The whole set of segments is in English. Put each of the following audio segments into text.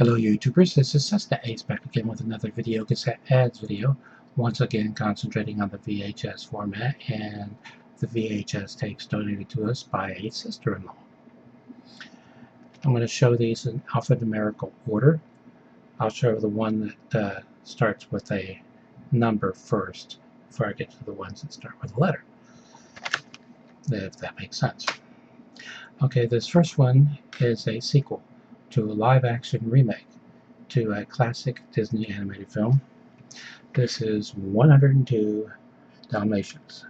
Hello YouTubers, this is Cessnaace back again with another Videocassette Adds video, once again concentrating on the VHS format and the VHS tapes donated to us by a sister-in-law. I'm going to show these in alphanumerical order. I'll show the one that starts with a number first before I get to the ones that start with a letter, if that makes sense. Okay, this first one is a sequel to a live-action remake to a classic Disney animated film. This is 102 Dalmatians.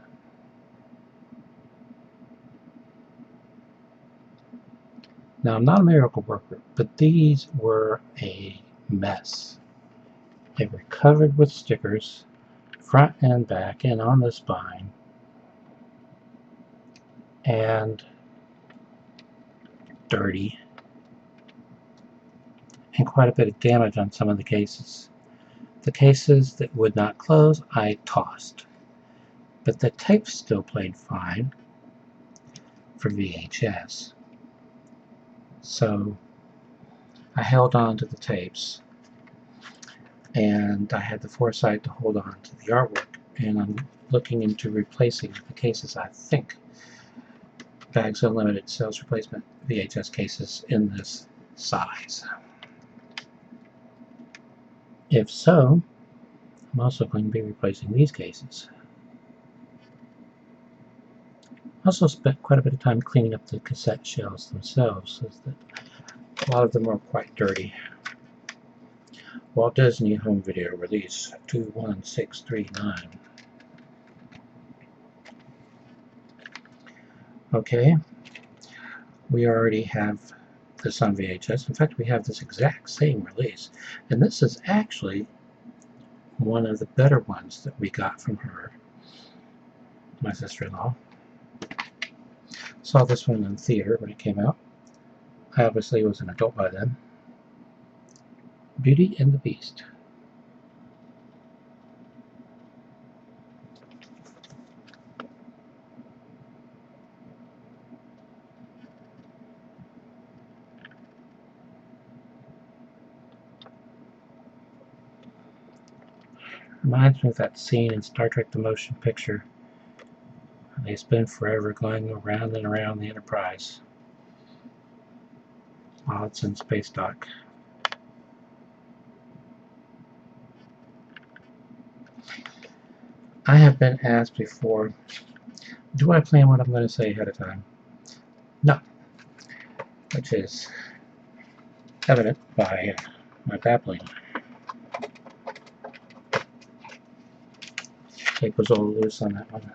Now, I'm not a miracle worker, but these were a mess. They were covered with stickers, front and back, and on the spine, and dirty, and quite a bit of damage on some of the cases. The cases that would not close, I tossed. But the tapes still played fine for VHS. So I held on to the tapes, and I had the foresight to hold on to the artwork, and I'm looking into replacing the cases. I think Bags Unlimited sells replacement VHS cases in this size. If so, I'm also going to be replacing these cases. I also spent quite a bit of time cleaning up the cassette shells themselves, as that a lot of them are quite dirty. Walt Disney Home Video Release 21639. Okay, we already have this on VHS. In fact, we have this exact same release, and this is actually one of the better ones that we got from her, my sister-in-law. Saw this one in theater when it came out. I obviously was an adult by then. Beauty and the Beast. Reminds me of that scene in Star Trek: The Motion Picture. They spend forever going around and around the Enterprise while it's in space dock. I have been asked before, do I plan what I'm going to say ahead of time? No, which is evident by my babbling. Tape was all loose on that one.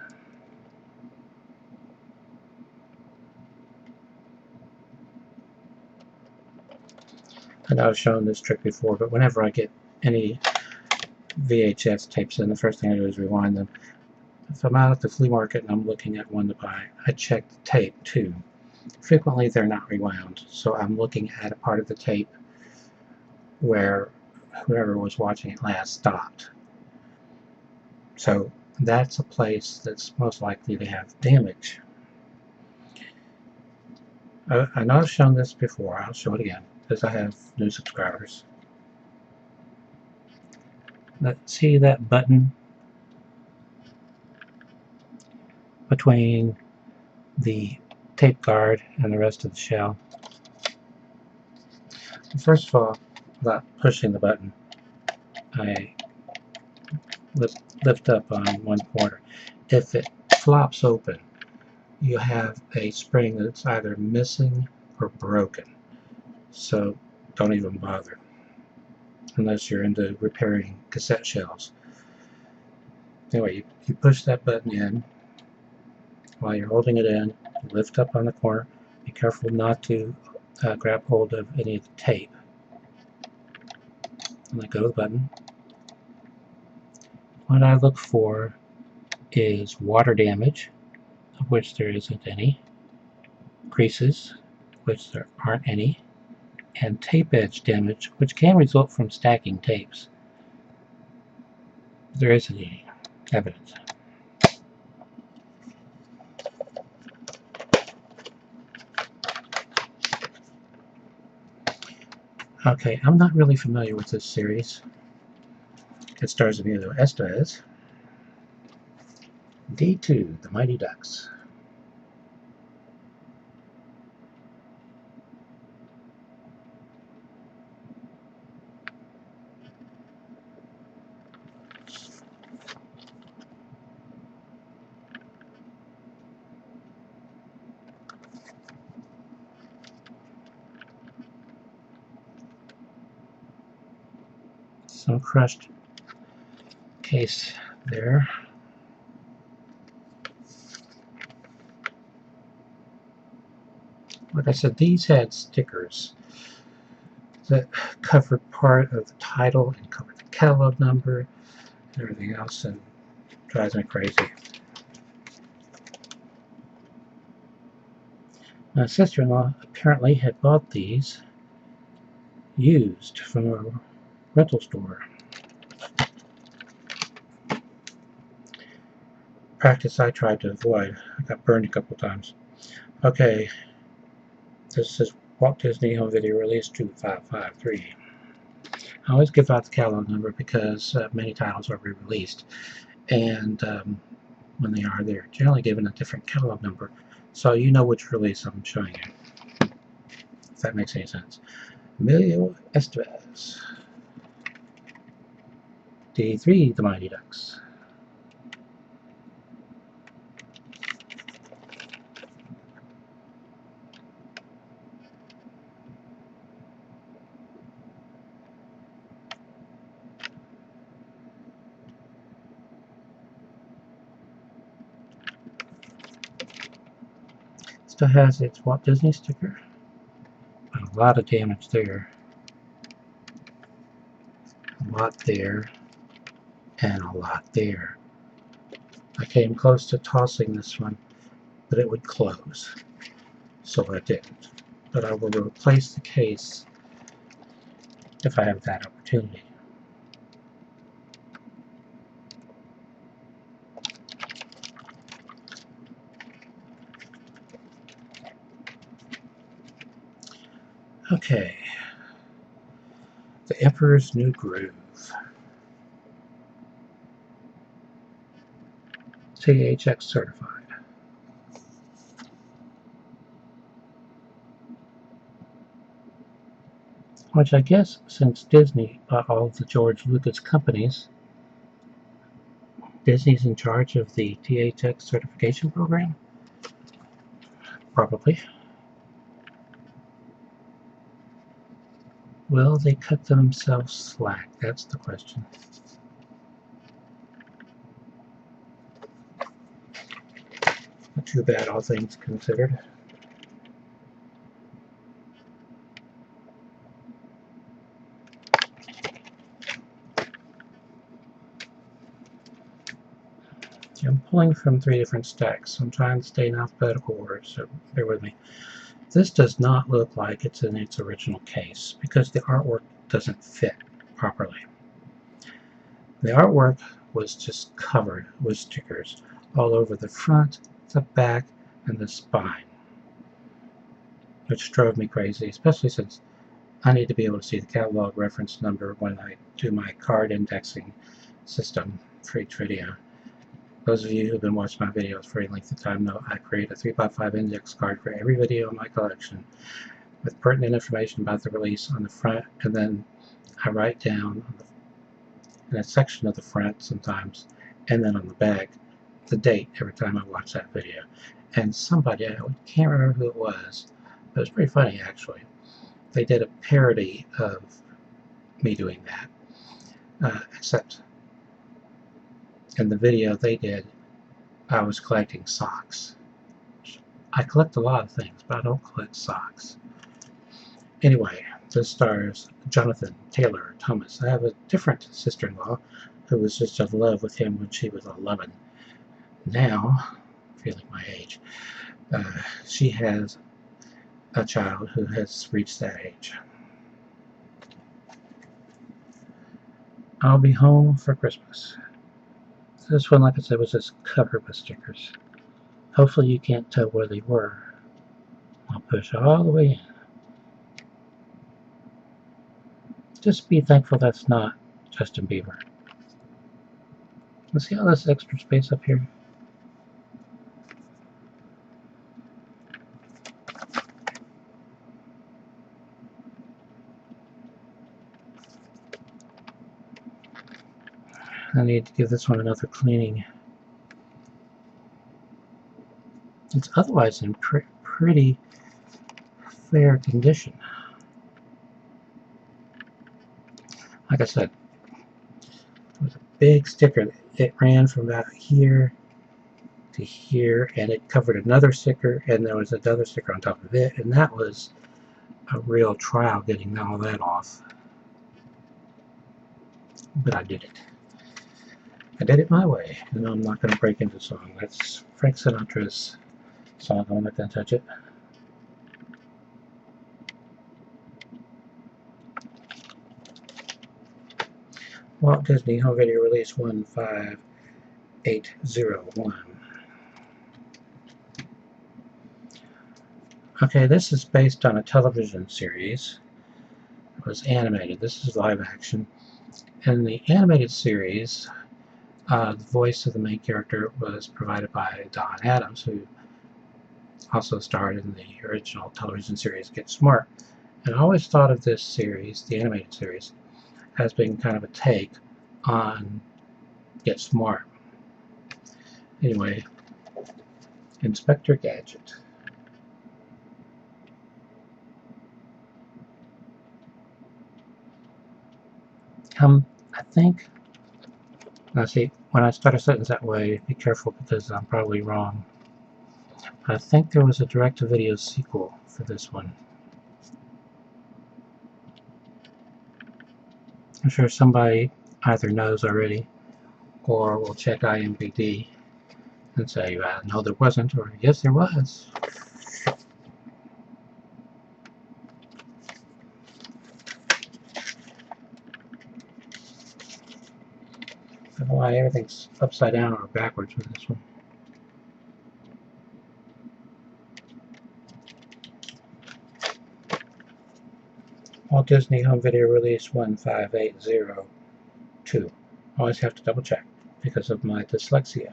I know I've shown this trick before, but whenever I get any VHS tapes in, the first thing I do is rewind them. If I'm out at the flea market and I'm looking at one to buy, I check the tape too. Frequently they're not rewound, so I'm looking at a part of the tape where whoever was watching it last stopped. So that's a place that's most likely to have damage. I know I've shown this before, I'll show it again, because I have new subscribers. Let's see that button between the tape guard and the rest of the shell. First of all, without pushing the button, I lift up on one corner. If it flops open, you have a spring that's either missing or broken. So don't even bother, unless you're into repairing cassette shells. Anyway, you push that button in. While you're holding it in, lift up on the corner. Be careful not to grab hold of any of the tape. And let go of the button. What I look for is water damage, of which there isn't any, creases, which there aren't any, and tape edge damage, which can result from stacking tapes. There isn't any evidence. Okay, I'm not really familiar with this series. It stars Emilio Estevez. D2, The Mighty Ducks. Some crushed case there. Like I said, these had stickers that covered part of the title and covered the catalog number and everything else, and drives me crazy. My sister-in-law apparently had bought these used from a rental store. Practice I tried to avoid. I got burned a couple times. Okay, this is Walt Disney Home Video Release 2553. I always give out the catalog number because many titles are re-released, and when they are, they're generally given a different catalog number, so you know which release I'm showing you, if that makes any sense. Emilio Estevez. D3, The Mighty Ducks. Still has its Walt Disney sticker, but a lot of damage there. A lot there, and a lot there. I came close to tossing this one, but it would close, so I didn't. But I will replace the case if I have that opportunity. Okay, The Emperor's New Groove. THX certified. Which I guess, since Disney bought all of the George Lucas companies, Disney's in charge of the THX certification program? Probably. Will they cut themselves slack? That's the question. Not too bad, all things considered. I'm pulling from 3 different stacks. I'm trying to stay in alphabetical order, so bear with me. This does not look like it's in its original case because the artwork doesn't fit properly. The artwork was just covered with stickers all over the front, the back, and the spine, which drove me crazy, especially since I need to be able to see the catalog reference number when I do my card indexing system for each video. Those of you who have been watching my videos for a length of time know I create a 3x5 index card for every video in my collection with pertinent information about the release on the front, and then I write down in a section of the front sometimes, and then on the back, the date every time I watch that video. And somebody, I can't remember who it was, but it was pretty funny actually. They did a parody of me doing that, except in the video they did, I was collecting socks. I collect a lot of things, but I don't collect socks. Anyway, this stars Jonathan Taylor Thomas. I have a different sister-in-law who was just in love with him when she was 11. Now, feeling my age, she has a child who has reached that age. I'll Be Home for Christmas. This one, like I said, was just covered with stickers. Hopefully you can't tell where they were. I'll push all the way in. Just be thankful that's not Justin Bieber. Let's see all this extra space up here. I need to give this one another cleaning. It's otherwise in pretty fair condition. Like I said, it was a big sticker. It ran from about here to here, and it covered another sticker, and there was another sticker on top of it, and that was a real trial getting all that off. But I did it. I did it my way, and I'm not going to break into song. That's Frank Sinatra's song. I'm not going to touch it. Walt Disney Home Video Release 15801. Okay, this is based on a television series. It was animated. This is live action. In the animated series, the voice of the main character was provided by Don Adams, who also starred in the original television series Get Smart. And I always thought of this series, the animated series, as being kind of a take on Get Smart. Anyway, Inspector Gadget. I think, now see, when I start a sentence that way, be careful because I'm probably wrong. I think there was a direct-to-video sequel for this one. I'm sure somebody either knows already or will check IMDb and say, no there wasn't, or yes there was. I don't know why everything's upside down or backwards with this one. Walt Disney Home Video Release 15802. Always have to double check because of my dyslexia.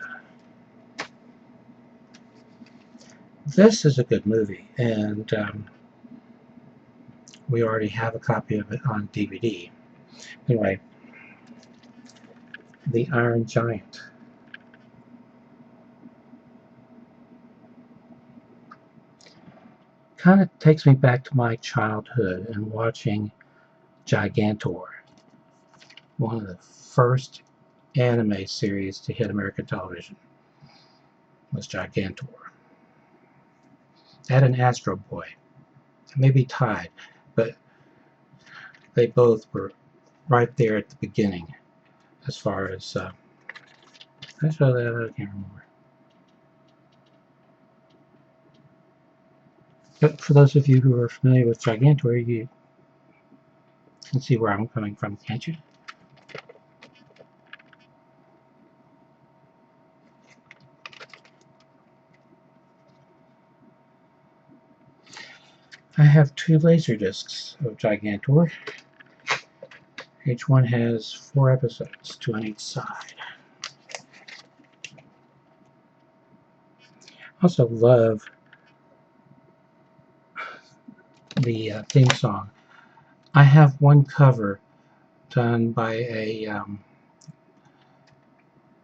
This is a good movie, and we already have a copy of it on DVD. Anyway, The Iron Giant. Kind of takes me back to my childhood and watching Gigantor, one of the first anime series to hit American television was Gigantor. That and Astro Boy. Maybe tied, but they both were right there at the beginning as far as I can't remember. But for those of you who are familiar with Gigantor, you can see where I'm coming from, can't you? I have 2 laser discs of Gigantor. Each one has 4 episodes, 2 on each side. Also love the theme song. I have one cover done by a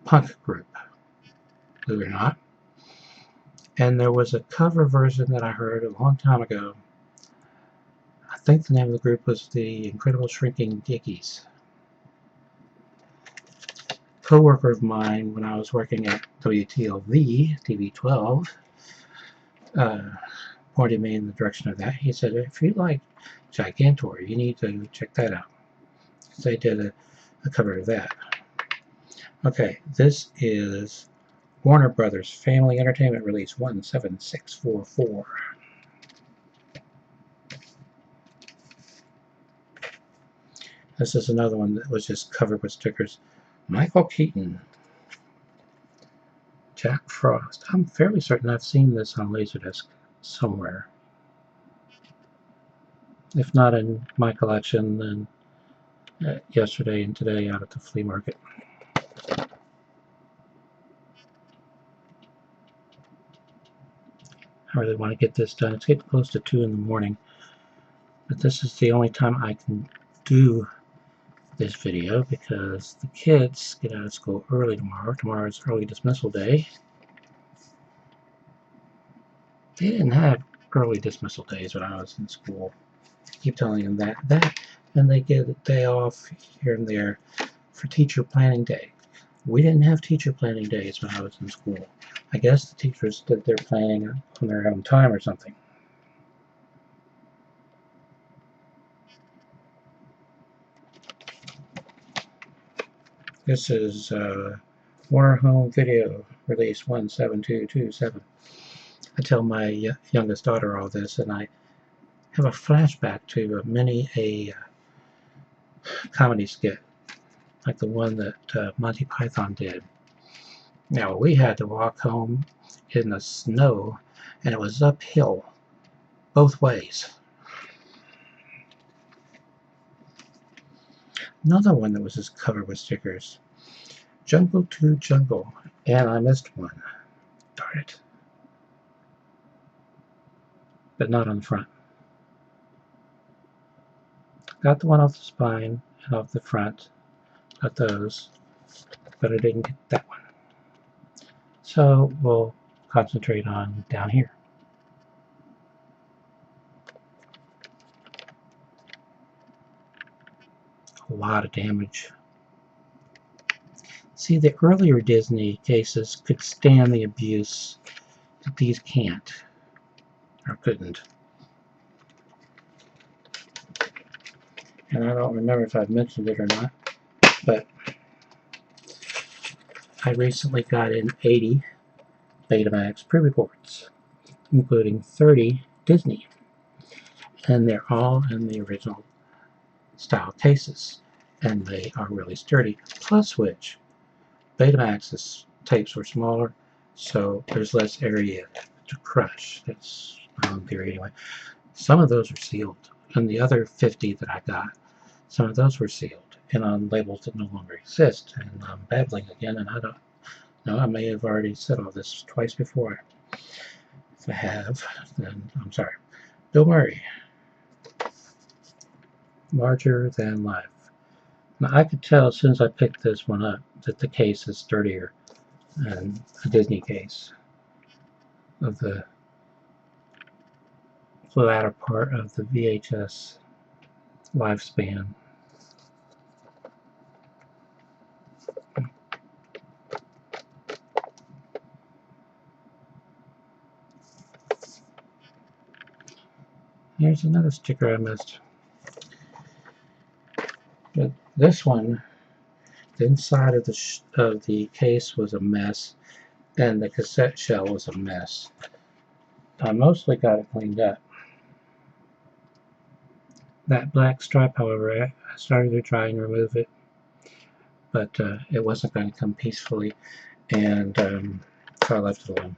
punk group, believe it or not. And there was a cover version that I heard a long time ago. I think the name of the group was the Incredible Shrinking Dickies. A co-worker of mine when I was working at WTLV, TV12, pointed me in the direction of that. He said, if you like Gigantor, you need to check that out. So they did a cover of that. Okay, this is Warner Brothers Family Entertainment Release 17644. This is another one that was just covered with stickers. Michael Keaton. Jack Frost. I'm fairly certain I've seen this on Laserdisc somewhere. If not in my collection, then yesterday and today out at the flea market. I really want to get this done. It's getting close to 2 in the morning, but this is the only time I can do this video because the kids get out of school early tomorrow. Tomorrow is early dismissal day. They didn't have early dismissal days when I was in school. I keep telling them that, and they get a day off here and there for teacher planning day. We didn't have teacher planning days when I was in school. I guess the teachers did their planning on their own time or something. This is Warner Home Video Release 17227. I tell my youngest daughter all this, and I have a flashback to a comedy skit, like the one that Monty Python did. Now, we had to walk home in the snow, and it was uphill both ways. Another one that was just covered with stickers. Jungle to Jungle, and I missed one. Darn it. But not on the front. Got the one off the spine and off the front. Got those, but I didn't get that one. So we'll concentrate on down here. A lot of damage. See, the earlier Disney cases could stand the abuse that these can't, or couldn't. And I don't remember if I've mentioned it or not, but I recently got in 80 Betamax pre-records, including 30 Disney, and they're all in the original style cases, and they are really sturdy. Plus which, Betamax's tapes were smaller, so there's less area to crush. That's my own theory anyway. Some of those are sealed, and the other 50 that I got, some of those were sealed and on labels that no longer exist. And I'm babbling again, and I don't know, I may have already said all this twice before. If I have, then I'm sorry. Bill Murray, Larger Than Life. Now, I could tell as soon as I picked this one up that the case is sturdier than a Disney case of the latter part of the VHS lifespan. Here's another sticker I missed. But this one, the inside of the case was a mess, and the cassette shell was a mess. I mostly got it cleaned up. That black stripe, however, I started to try and remove it, but it wasn't going to come peacefully, and so I left it alone.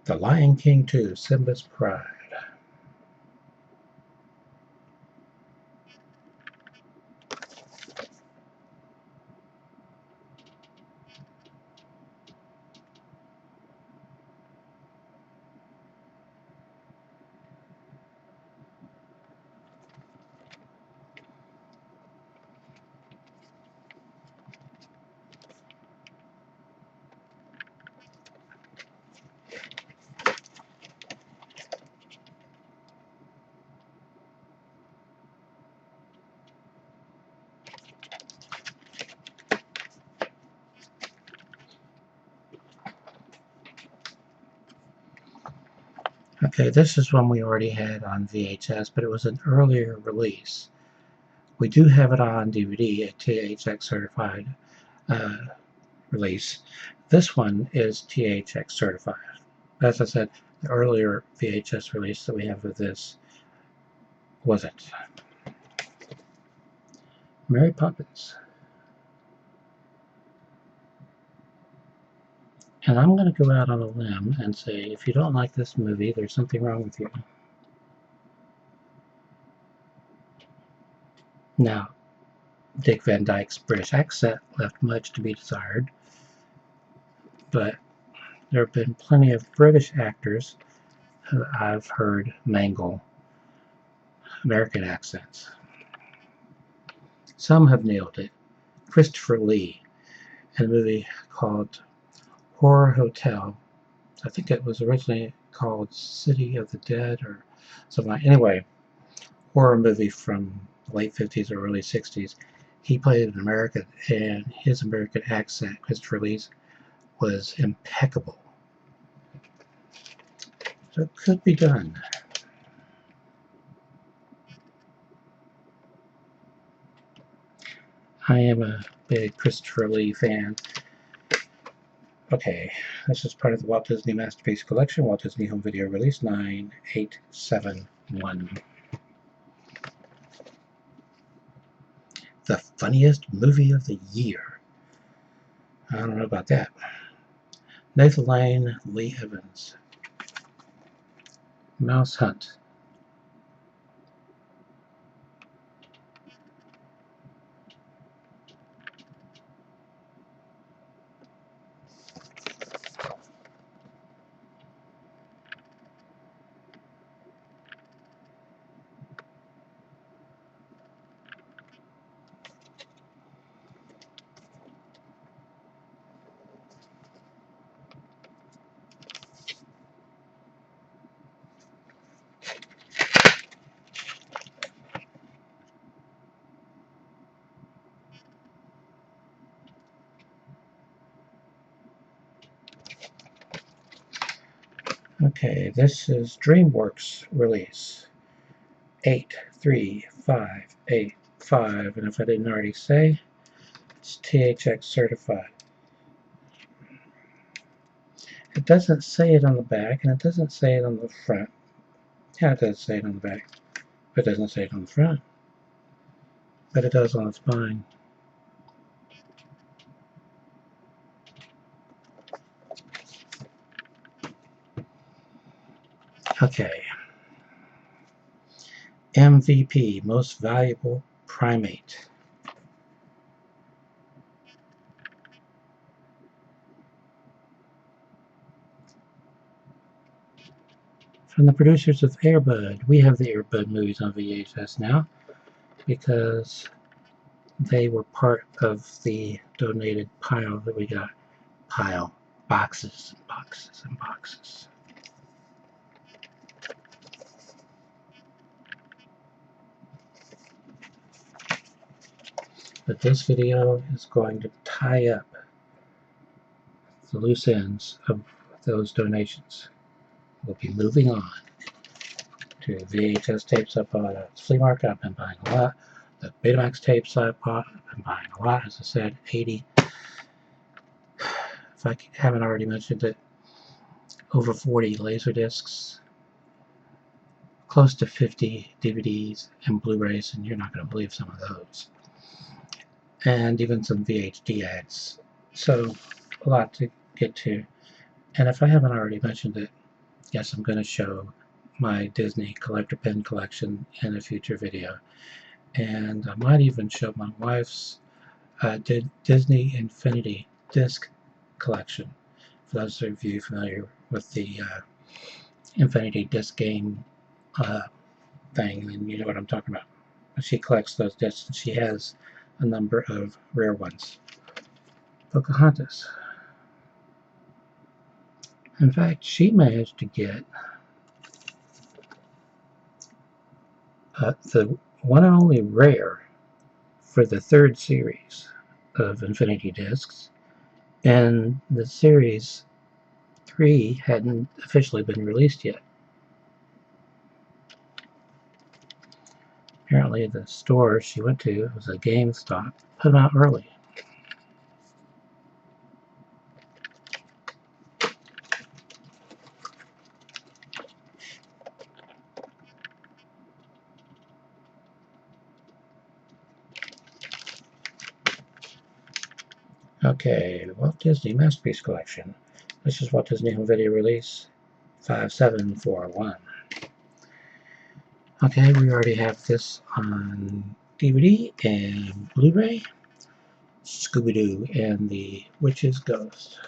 The Lion King 2, Simba's Pride. Okay, this is one we already had on VHS, but it was an earlier release. We do have it on DVD, a THX certified release. This one is THX certified. As I said, the earlier VHS release that we have of this wasn't. Mary Poppins. And I'm going to go out on a limb and say, if you don't like this movie, there's something wrong with you. Now, Dick Van Dyke's British accent left much to be desired, but there have been plenty of British actors who I've heard mangle American accents. Some have nailed it. Christopher Lee in a movie called Horror Hotel. I think it was originally called City of the Dead or something like. Anyway, horror movie from the late 50s or early 60s. He played an American, and his American accent, Christopher Lee's, was impeccable. So it could be done. I am a big Christopher Lee fan. Okay, this is part of the Walt Disney Masterpiece Collection, Walt Disney Home Video Release 9871. The funniest movie of the year. I don't know about that. Nathan Lane, Lee Evans. Mouse Hunt. Okay, this is DreamWorks release 83585, and if I didn't already say, it's THX certified. It doesn't say it on the back, and it doesn't say it on the front. Yeah, it does say it on the back, but it doesn't say it on the front. But it does on the spine. Okay. MVP, Most Valuable Primate. From the producers of Air Bud. We have the Air Bud movies on VHS now because they were part of the donated pile that we got. Pile. Boxes and boxes and boxes. But this video is going to tie up the loose ends of those donations. We'll be moving on to VHS tapes I bought at the flea market. I've been buying a lot. The Betamax tapes I bought, I've been buying a lot. As I said, 80. If I haven't already mentioned it, over 40 laser discs, close to 50 DVDs and Blu-rays, and you're not going to believe some of those. And even some VHD ads. So, a lot to get to. And if I haven't already mentioned it, yes, I'm going to show my Disney collector pin collection in a future video. And I might even show my wife's Disney Infinity disc collection. For those of you familiar with the Infinity disc game thing, and you know what I'm talking about. She collects those discs, and she has a number of rare ones. Pocahontas. In fact, she managed to get the one and only rare for the third series of Infinity discs, and the series 3 hadn't officially been released yet. Apparently the store she went to, it was a GameStop, put them out early. Okay, Walt Disney Masterpiece Collection. This is Walt Disney Home Video Release 5741. Okay, we already have this on DVD and Blu-ray. Scooby-Doo and the Witch's Ghost.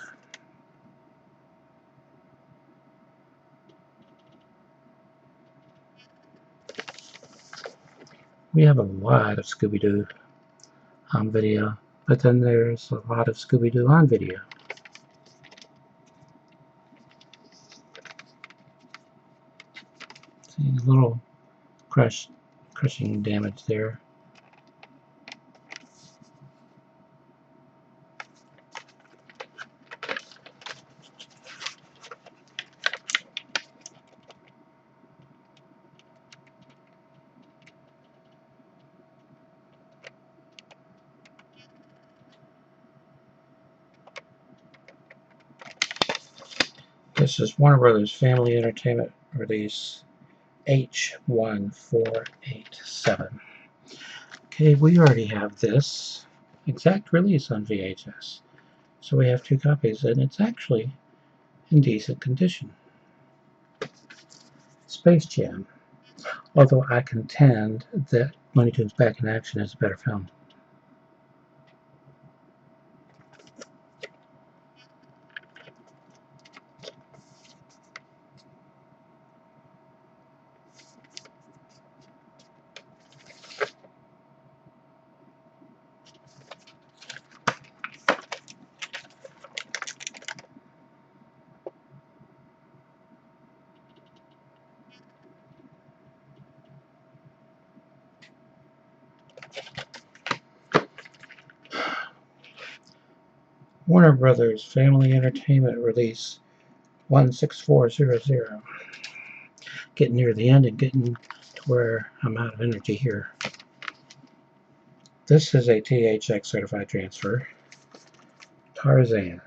We have a lot of Scooby-Doo on video, but then there's a lot of Scooby-Doo on video. See a little crushing damage there. This is Warner Brothers Family Entertainment Release H1487. Okay, we already have this exact release on VHS. So we have two copies, and it's actually in decent condition. Space Jam. Although I contend that Looney Tunes Back in Action is a better film. Warner Brothers Family Entertainment Release 16400. Getting near the end and getting to where I'm out of energy here. This is a THX certified transfer. Tarzan.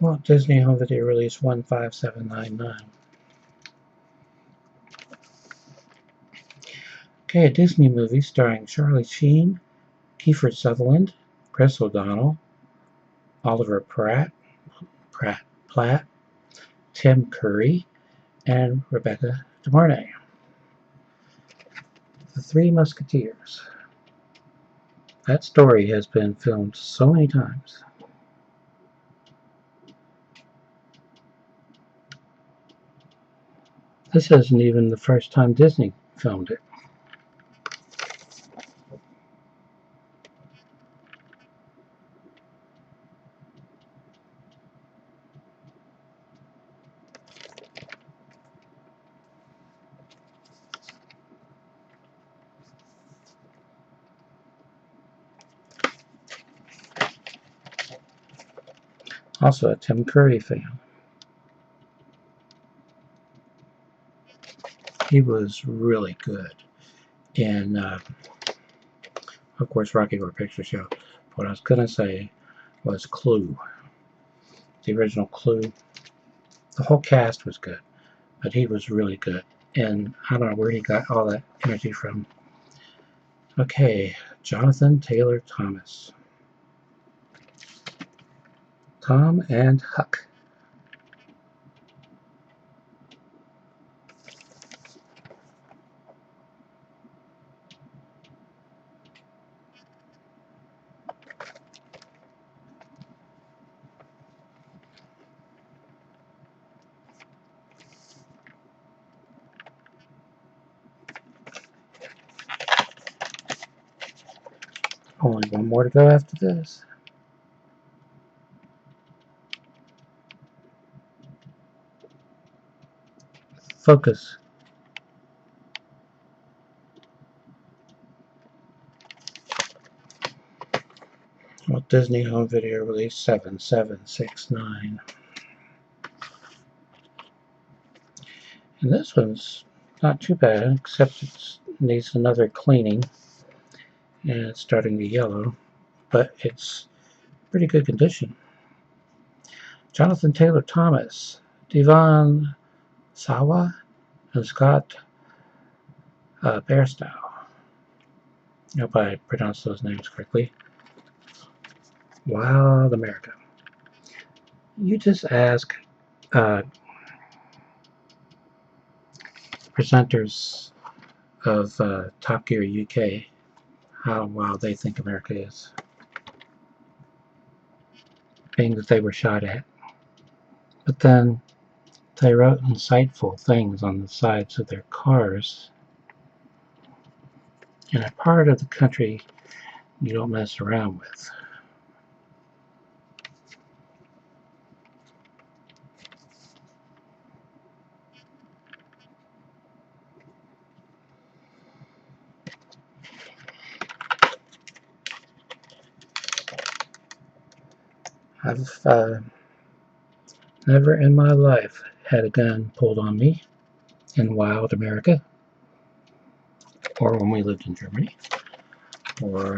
Walt Disney Home Video Release 15799. Okay, a Disney movie starring Charlie Sheen, Kiefer Sutherland, Chris O'Donnell, Oliver Platt, Tim Curry, and Rebecca De Mornay. The Three Musketeers. That story has been filmed so many times. This isn't even the first time Disney filmed it. Also a Tim Curry fan. He was really good in, of course, Rocky Horror Picture Show. What I was going to say was Clue. The original Clue. The whole cast was good, but he was really good. And I don't know where he got all that energy from. Okay, Jonathan Taylor Thomas. Tom and Huck. Only one more to go after this. Focus. Walt Disney Home Video Release 7769. And this one's not too bad, except it needs another cleaning. And it's starting to yellow, but it's pretty good condition. Jonathan Taylor Thomas, Devon Sawa, and Scott Bairstow. I hope I pronounced those names correctly. Wild America. You just ask presenters of Top Gear UK how wild they think America is. Being that they were shot at. But then they wrote insightful things on the sides of their cars in a part of the country you don't mess around with. I've never in my life had a gun pulled on me in wild America, or when we lived in Germany, or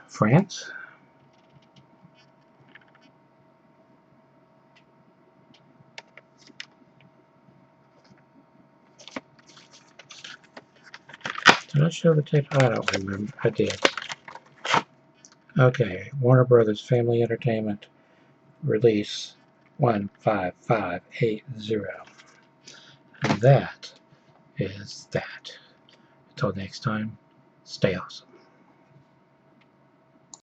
France. Did I show the tape? I don't remember. I did. Okay, Warner Brothers Family Entertainment release 15580. And that is that. Until next time, stay awesome.